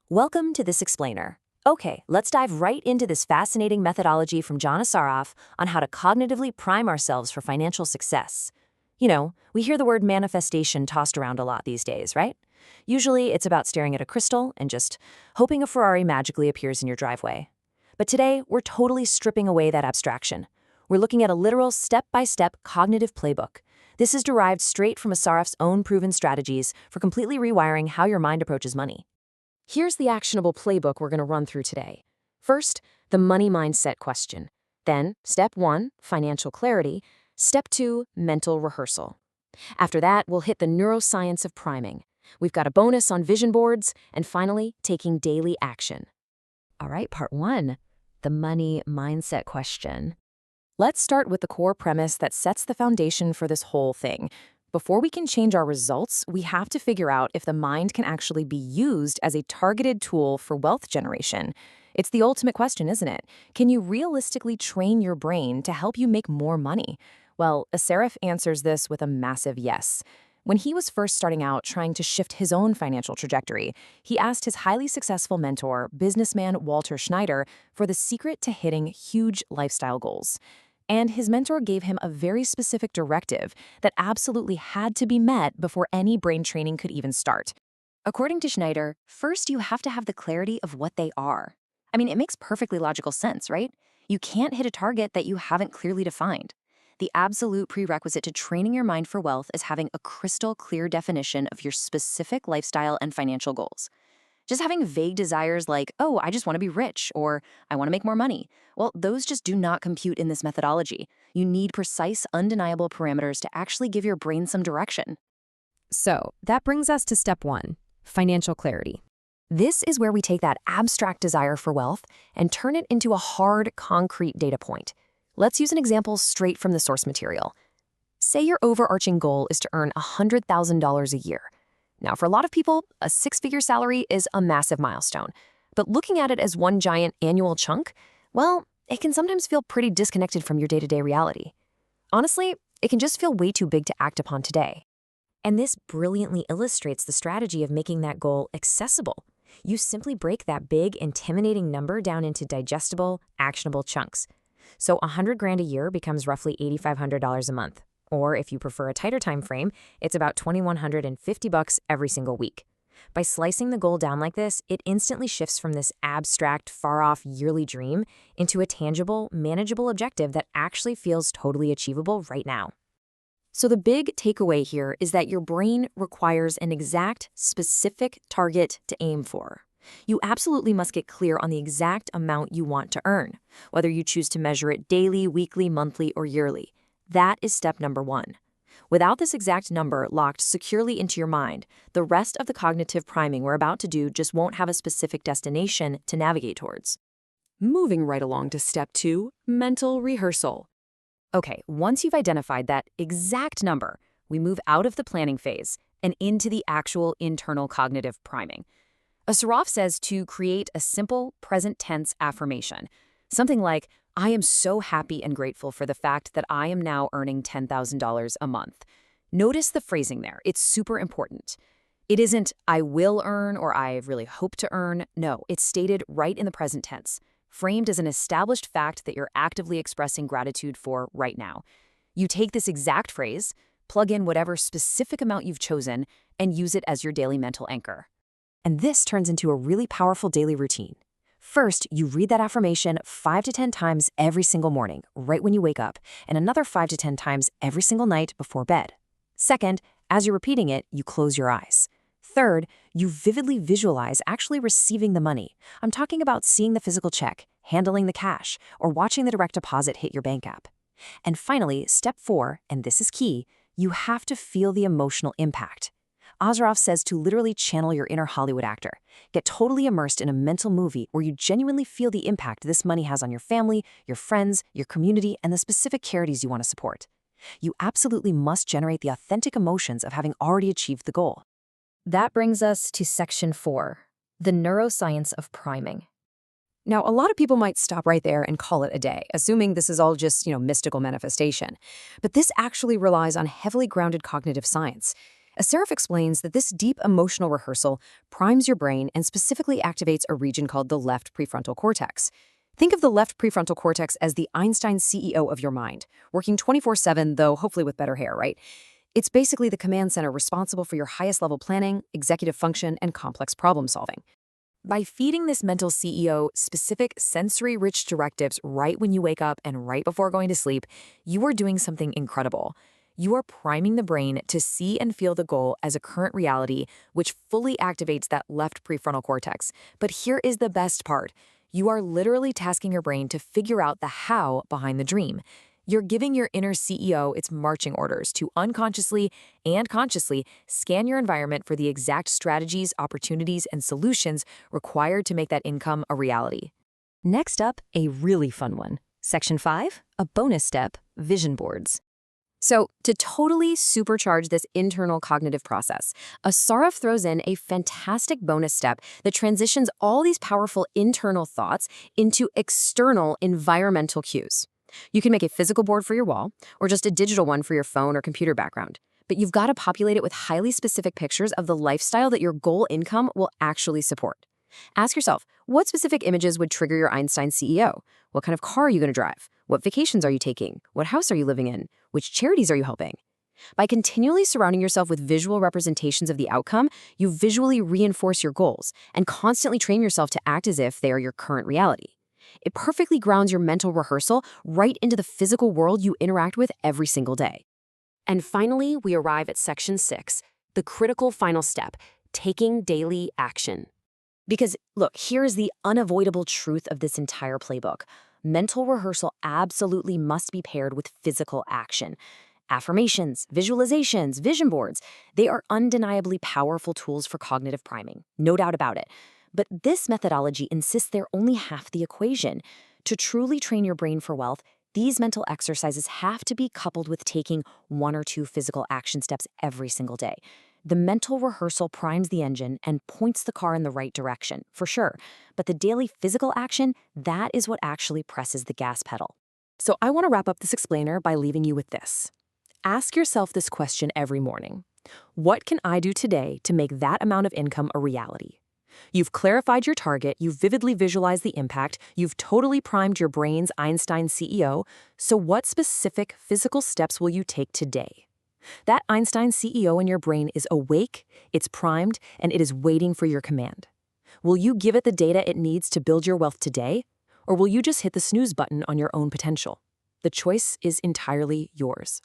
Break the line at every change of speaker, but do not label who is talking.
Welcome to This Explainer. Okay, let's dive right into this fascinating methodology from John Assaraf on how to cognitively prime ourselves for financial success. We hear the word manifestation tossed around a lot these days, right? Usually it's about staring at a crystal and just hoping a Ferrari magically appears in your driveway. But today, we're totally stripping away that abstraction. We're looking at a literal step-by-step cognitive playbook. This is derived straight from Assaraf's own proven strategies for completely rewiring how your mind approaches money. Here's the actionable playbook we're going to run through today. First, the money mindset question. Then, step 1, financial clarity. Step 2, mental rehearsal. After that, we'll hit the neuroscience of priming. We've got a bonus on vision boards, and finally, taking daily action. All right, part 1, the money mindset question. Let's start with the core premise that sets the foundation for this whole thing. Before we can change our results, we have to figure out if the mind can actually be used as a targeted tool for wealth generation. It's the ultimate question, isn't it? Can you realistically train your brain to help you make more money? Well, Assaraf answers this with a massive yes. When he was first starting out trying to shift his own financial trajectory, he asked his highly successful mentor, businessman Walter Schneider, for the secret to hitting huge lifestyle goals. And his mentor gave him a very specific directive that absolutely had to be met before any brain training could even start. According to Schneider, first you have to have the clarity of what they are. I mean, it makes perfectly logical sense, right? You can't hit a target that you haven't clearly defined. The absolute prerequisite to training your mind for wealth is having a crystal clear definition of your specific lifestyle and financial goals. Just having vague desires like, oh, I just want to be rich, or I want to make more money, well, those just do not compute in this methodology. You need precise, undeniable parameters to actually give your brain some direction.
So that brings us to step 1, financial clarity.
This is where we take that abstract desire for wealth and turn it into a hard, concrete data point. Let's use an example straight from the source material. Say your overarching goal is to earn $100,000 a year. Now, for a lot of people, a 6-figure salary is a massive milestone. But looking at it as one giant annual chunk, well, it can sometimes feel pretty disconnected from your day-to-day reality. Honestly, it can just feel way too big to act upon today. And this brilliantly illustrates the strategy of making that goal accessible. You simply break that big, intimidating number down into digestible, actionable chunks. So $100,000 a year becomes roughly $8,500 a month. Or if you prefer a tighter time frame, it's about $2,150 every single week. By slicing the goal down like this, it instantly shifts from this abstract, far-off yearly dream into a tangible, manageable objective that actually feels totally achievable right now. So the big takeaway here is that your brain requires an exact, specific target to aim for. You absolutely must get clear on the exact amount you want to earn, whether you choose to measure it daily, weekly, monthly, or yearly. That is step number 1. Without this exact number locked securely into your mind, the rest of the cognitive priming we're about to do just won't have a specific destination to navigate towards.
Moving right along to step 2, mental rehearsal.
Okay, once you've identified that exact number, we move out of the planning phase and into the actual internal cognitive priming. Assaraf says to create a simple present tense affirmation, something like, I am so happy and grateful for the fact that I am now earning $10,000 a month. Notice the phrasing there. It's super important. It isn't, I will earn or I really hope to earn. No, it's stated right in the present tense, framed as an established fact that you're actively expressing gratitude for right now. You take this exact phrase, plug in whatever specific amount you've chosen, and use it as your daily mental anchor. And this turns into a really powerful daily routine. First, you read that affirmation 5 to 10 times every single morning, right when you wake up, and another 5 to 10 times every single night before bed. Second, as you're repeating it, you close your eyes. Third, you vividly visualize actually receiving the money. I'm talking about seeing the physical check, handling the cash, or watching the direct deposit hit your bank app. And finally, step 4, and this is key, you have to feel the emotional impact. Assaraf says to literally channel your inner Hollywood actor. Get totally immersed in a mental movie where you genuinely feel the impact this money has on your family, your friends, your community, and the specific charities you want to support. You absolutely must generate the authentic emotions of having already achieved the goal. That brings us to section 4, the neuroscience of priming.
Now, a lot of people might stop right there and call it a day, assuming this is all just, mystical manifestation. But this actually relies on heavily grounded cognitive science. Asaraf explains that this deep emotional rehearsal primes your brain and specifically activates a region called the left prefrontal cortex. Think of the left prefrontal cortex as the Einstein CEO of your mind, working 24/7, though hopefully with better hair, right? It's basically the command center responsible for your highest level planning, executive function, and complex problem solving.
By feeding this mental CEO specific sensory-rich directives right when you wake up and right before going to sleep, you are doing something incredible. You are priming the brain to see and feel the goal as a current reality, which fully activates that left prefrontal cortex. But here is the best part. You are literally tasking your brain to figure out the how behind the dream. You're giving your inner CEO its marching orders to unconsciously and consciously scan your environment for the exact strategies, opportunities, and solutions required to make that income a reality.
Next up, a really fun one. Section 5, a bonus step, vision boards.
So, to totally supercharge this internal cognitive process, Asaraf throws in a fantastic bonus step that transitions all these powerful internal thoughts into external environmental cues. You can make a physical board for your wall, or just a digital one for your phone or computer background. But you've got to populate it with highly specific pictures of the lifestyle that your goal income will actually support. Ask yourself, what specific images would trigger your Einstein CEO? What kind of car are you going to drive? What vacations are you taking? What house are you living in? Which charities are you helping? By continually surrounding yourself with visual representations of the outcome, you visually reinforce your goals and constantly train yourself to act as if they are your current reality. It perfectly grounds your mental rehearsal right into the physical world you interact with every single day. And finally, we arrive at Section 6, the critical final step, taking daily action. Because, look, here's the unavoidable truth of this entire playbook. Mental rehearsal absolutely must be paired with physical action. Affirmations, visualizations, vision boards, they are undeniably powerful tools for cognitive priming, no doubt about it. But this methodology insists they're only half the equation. To truly train your brain for wealth, these mental exercises have to be coupled with taking 1 or 2 physical action steps every single day. The mental rehearsal primes the engine and points the car in the right direction, for sure. But the daily physical action, that is what actually presses the gas pedal. So I want to wrap up this explainer by leaving you with this. Ask yourself this question every morning. What can I do today to make that amount of income a reality? You've clarified your target, you've vividly visualized the impact, you've totally primed your brain's Einstein CEO, so what specific physical steps will you take today? That Einstein CEO in your brain is awake, it's primed, and it is waiting for your command. Will you give it the data it needs to build your wealth today? Or will you just hit the snooze button on your own potential? The choice is entirely yours.